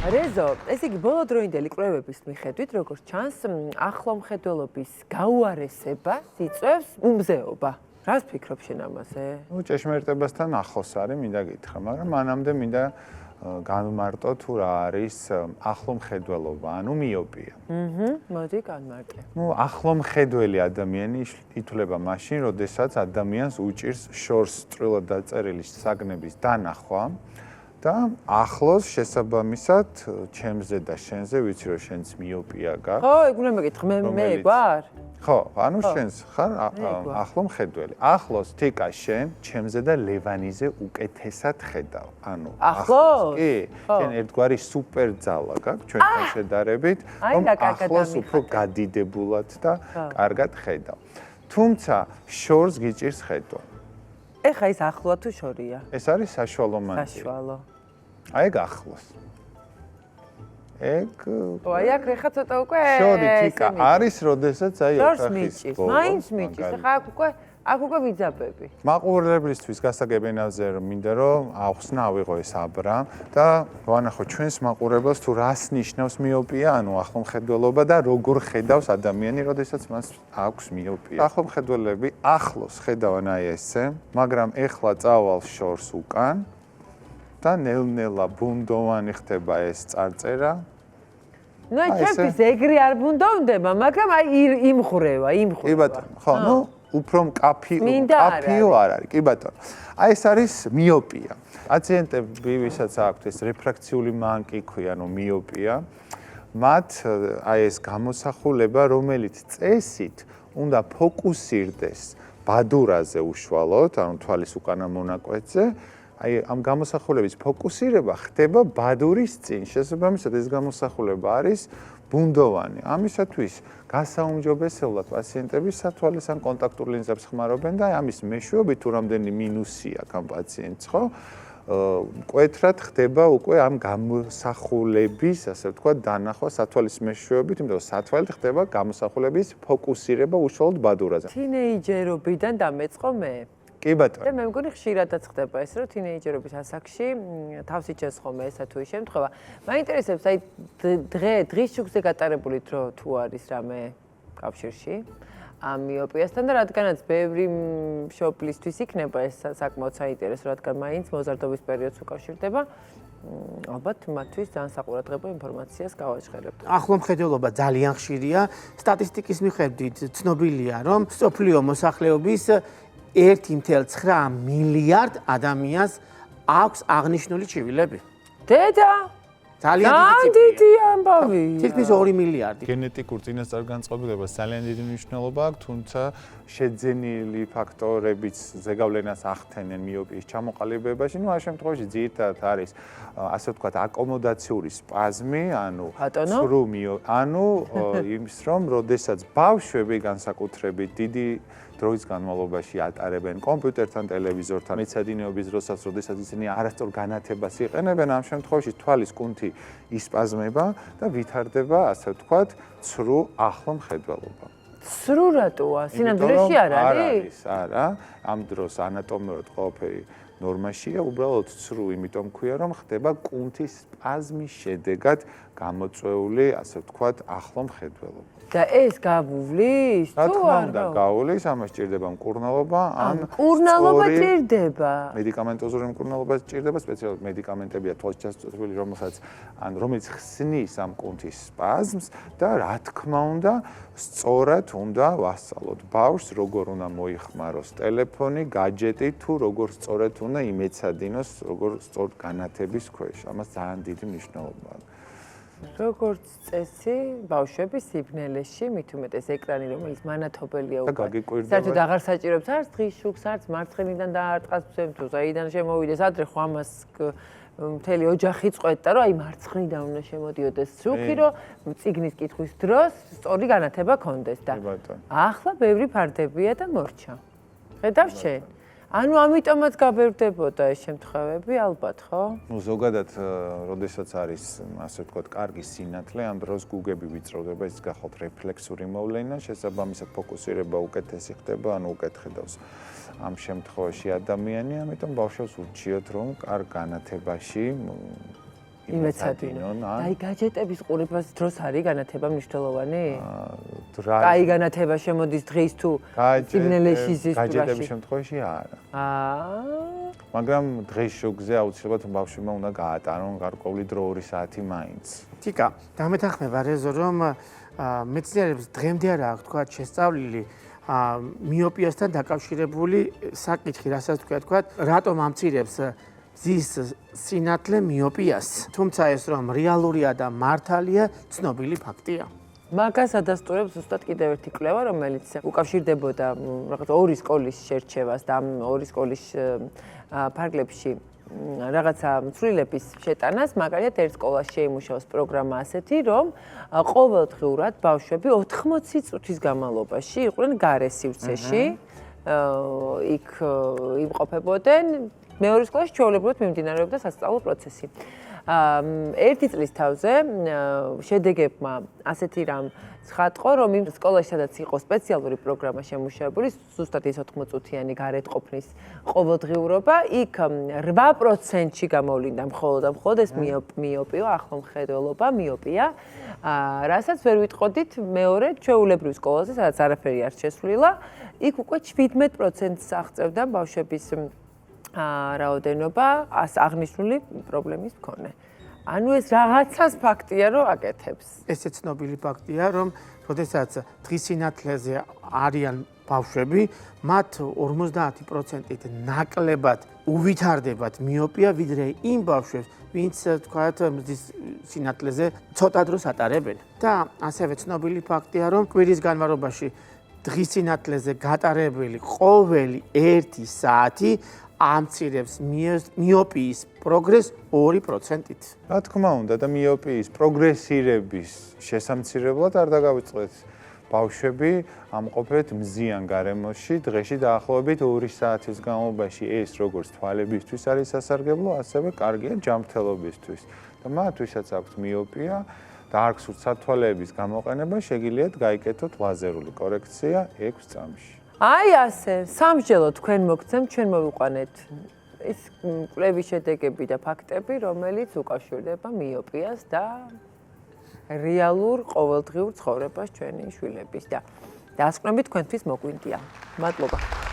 რეზო, ესე იგი ბოლო დროინდელი კვლევების მიხედვით, როგორც ჩანს, ახლომხედველობის გაუარესება იწვევს უმზეობა. რას ფიქრობ შენ ამაზე? ჭეშმარიტებასთან ახლოს არის, მინდა გითხრა, მაგრამ მანამდე მინდა განვმარტო თუ რა არის ახლომხედველობა, ანუ მიოპია. მოდი განმარტე. ახლომხედველი ადამიანი ითვლება მაშინ, როდესაც ადამიანს უჭირს შორს წვრილად დაწერილი საგნების დანახვა. და ახლოს შესაბამისად ჩემზე და შენზე ვიცი რომ შენც მიოპია გაქვს. ხო, ეგ უნდა მეკითხე, მე გვარ? ხო, ანუ შენს ხარ ახლომხედველი. ახლოს თიკა შენ ჩემზე და ლევანიზე უკეთესად ხედავ. ანუ ახლოს? კი, შენ ერთგვარი სუპერ ძალა გაქვს ჩვენთან შედარებით, რომ ახლოს უფრო გადიდებულად და კარგად ხედავ. თუმცა შორს გიჭირს ხედვა. ეხა ის ახლოა თუ შორია? ეს არის საშუალო მანძილი. საშუალო. აი ეგ ახლოს. ეგ აი აქ რეხა ცოტა უკვე შორი თიკა არის, როდესაც აი ოთახის ბოლოს. მაინც მიჭის. ეხა აქ უკვე ვიძაბები. მაყურებლისთვის გასაგებინებაზე მინდა რომ ახსნა ავიღო ეს აბრა და ვანახო ჩვენს მაყურებელს თუ რას ნიშნავს მიოპია, ანუ ახლომხედველობა და როგორ ხედავს ადამიანი, როდესაც მას აქვს მიოპია. ახლომხედველები ახლოს ხედავენ აი ესე, მაგრამ ეხლა წავალ შორს უკან და ნელ-ნელა ბუნდოვანი ხდება ეს წარწერა. ნუ ჩემთვის ეგრე არ ბუნდოვდება, მაგრამ აი იმხრევა. კი ბატონო, ხო, ნუ უფრო კაფიო არ არის, კი ბატონო. აი ეს არის მიოპია. პაციენტები, ვისაც აქვთ ეს რეფრაქციული მანკი ქვია, ანუ მიოპია, მათ აი ეს გამოსახულება, რომელიც წესით უნდა ფოკუსირდეს ბადურაზე უშუალოდ, ანუ თვალის უკანა მონაკვეთზე, აი ამ გამოსახულების ფოკუსირება ხდება ბადურის წინ. შესაბამისად ეს გამოსახულება არის ბუნდოვანი. ამისათვის გასაუმჯობესებლად პაციენტები სათვალეს ან კონტაქტურ ლინზებს ხმარობენ და ამის მეშვეობით თუ რამდენი მინუსი აქვს ამ პაციენტს, ხო? მკვეთრად ხდება უკვე ამ გამოსახულების, ასე ვთქვათ, დანახვა სათვალის მეშვეობით, იმიტომ რომ სათვალით ხდება გამოსახულების ფოკუსირება უშუალოდ ბადურაზე. თინეიჯერობიდან დამეწყო მე. კი ბატონო. და მე მგონი ხშირადაც ხდება ეს, რომ თინეიჯერობის ასაკში თავს იჩენს ხოლმე ესა თუ ის შემთხვევა. მაინტერესებს აი დღის შუქზე გატარებული დრო თუ არის რამე კავშირში ამ მიოპიასთან და რადგანაც ბევრი მშობლისთვის იქნება ეს საკმაოდ საინტერესო, რადგან მაინც მოზარდობის პერიოდს უკავშირდება. ალბათ მათთვის ძალიან საყურადღებო ინფორმაციას გავაჟღერებთ. ახლომხედველობა ძალიან ხშირია. სტატისტიკის მიხედვით ცნობილია, რომ სოფლიო მოსახლეობის 1.9 მილიარდ ადამიანს აქვს აღნიშნული ჩივილები. დედა ძალიან დიდი ამბავია. თითქმის 2 მილიარდი. გენეტიკურ წინასწარ-განწყობილებას ძალიან დიდი მნიშვნელობა აქვს, თუმცა შეძენილი ფაქტორებიც ზეგავლენას ახდენენ მიოპიის ჩამოყალიბებაში. ნუ ამ შემთხვევაში ძირითადად არის ასე ვთქვათ აკომოდაციური სპაზმი, ანუ ანუ იმის რომ როდესაც ბავშვები განსაკუთრებით დიდი დროის განმავლობაში ატარებენ კომპიუტერთან, ტელევიზორთან, მეცადინეობის დროსაც, როდესაც ისინი არასწორ განათებას იყენებენ, ამ შემთხვევაში თვალის კუნთი ისპაზმება და ვითარდება, ასე ვთქვათ, ცრუ ახლომხედველობა. ცრუ რატოა? სინამდვილეში არ არის? არა, ამ დროს ანატომიურად ყველაფერი ნორმაშია, უბრალოდ ცრუ, იმიტომ ქვია, რომ ხდება კუნთის სპაზმის შედეგად გამოწვეული, ასე ვთქვათ, ახლომხედველობა. და ეს გავუვლის? რა თქმა უნდა, გავუვლის, ამას ჭირდება მკურნალობა, ან მკურნალობა ჭირდება. მედიკამენტოზური მკურნალობა ჭირდება, სპეციალურად მედიკამენტებია თვალს ჩასწვდილი, რომელიც ხსნის ამ კუნთის სპაზმს და რა თქმა უნდა, სწორად უნდა ვასწავლოთ ბავშვს, როგორ უნდა მოიხმაროს ტელეფონი, გაჯეტი თუ როგორ სწორად უნდა იმეცადინოს, როგორ სწორ განათების ქვეშ. ამას ძალიან დიდი მნიშვნელობა აქვს. როგორც წესი, ბავშვები სიბნელეში, მით უმეტეს ეკრანი, რომელიც მანათობელია უკვე. საერთოდ აღარ საჭიროებს არც დღის შუქს, არც მარცხნიდან დაარტყას ბზემ თუ საიდან შემოვიდეს, ადრე ხო ამას მთელი ოჯახი წყვეტდა, რომ აი მარცხნიდან უნდა შემოდიოდეს შუქი, რომ წიგნის კითხვის დროს სწორი განათება ქონდეს და ახლა ბევრი ფარდებია და მორჩა. ხედავ შენ? ანუ ამიტომაც გაბერდებოდა ეს შემთხვევები ალბათ, ხო? ნუ ზოგადად, როდესაც არის, ასე ვთქვათ, კარგი სინათლე, ამ დროს გუგები ვიწროვდება, ის გახალთ რეფლექსური მოვლენა, შესაბამისად ფოკუსირება უკეთესი ხდება, ანუ უკეთ ხედავს ამ შემთხვევაში ადამიანი, ამიტომ ბავშვებს ურჩიოთ, რომ კარგ განათებაში იმეცადინონ. აი გაჯეტების ყურებას დროს არის განათება მნიშვნელოვანი? კაი განათება შემოდის დღის თუ სიბნელეში ზის თურაში? გაჯეტების შემთხვევაში არა. მაგრამ დღის შუქზე აუცილებლად ბავშვმა უნდა გაატარონ გარკვეული დრო 2 საათი მაინც. თიკა, დამეთანხმება რეზო რომ მეცნიერებს დღემდე არ აქვს თქვა შესწავლილი მიოპიასთან დაკავშირებული საკითხი, რასაც თქვა, რატომ ამცირებს ზის სინათლე მიოპიას. თუმცა ეს რომ რეალურია და მართალია, ცნობილი ფაქტია. მაგას ადასტურებს ზუსტად კიდევ ერთი კვლევა, რომელიც უკავშირდებოდა რაღაც 2 სკოლის შერჩევას და ამ 2 სკოლის ფარგლებში რაღაცა ცვლილების შეტანას, მაგალითად ერთ სკოლაში შეიმუშაოს პროგრამა ასეთი, რომ ყოველდღიურად ბავშვები 80 წუთის განმავლობაში იყვნენ გარე სივრცეში, იქ იმყოფებოდნენ, მეორე სკოლაში ჩვეულებრივად მიმდინარეობდა სასწავლო პროცესი. ერთი წლის თავზე შედეგებმა ასეთი რამ ცხადყო, რომ იმ სკოლაში, სადაც იყო სპეციალური პროგრამა შემუშავებული, ზუსტად ის 80 წუთიანი გარეთ ყოფნის ყოველდღიურობა, იქ 8%-ში გამოვლინდა მხოლოდ ეს მიოპია, ახლომხედველობა, მიოპია, რასაც ვერ ვიტყოდით მეორე ჩვეულებრივ სკოლაზე, სადაც არაფერი არ შესვლილა, იქ უკვე 17%-ს აღწევდა ბავშვების რაოდენობა აღნიშნული პრობლემის მქონე. ანუ ეს რაღაცას ფაქტია, რომ აკეთებს. ესეც ცნობილი ფაქტია, რომ როდესაც დღის სინათლეზე არიან ბავშვები, მათ 50%-ით ნაკლებად უვითარდებათ მიოპია, ვიდრე იმ ბავშვებს, ვინც თქვათ დღის სინათლეზე ცოტა დროს ატარებენ. და ასევე ცნობილი ფაქტია, რომ კვირის განმავლობაში დღის სინათლეზე გატარებელი ყოველი 1 საათი ამცირებს მიოპიის პროგრესს 2%-ით. რა თქმა უნდა და მიოპიის პროგრესირების შესამცირებლად არ დაგავიწყდეთ ბავშვები ამყოფეთ მზიან გარემოში დღეში დაახლოებით 2 საათის განმავლობაში ეს როგორც თვალებისთვის არის სასარგებლო, ასევე კარგია ჯანმრთელობისთვის. და მათ ვისაც აქვთ მიოპია და არ გსურთ სათვალეების გამოყენება, შეგიძლიათ გაიკეთოთ ლაზერული კორექცია 6 წამში. აი ასე, სამსჯელო თქვენ მოგცემ, ჩვენ მოვიყვანეთ ის კვლევის შედეგები და ფაქტები, რომელიც უკავშირდება მიოპიას და რეალურ ყოველდღიურ ცხოვრებას ჩვენი შვილების და დასკვნები თქვენთვის მოგვინდია. მადლობა.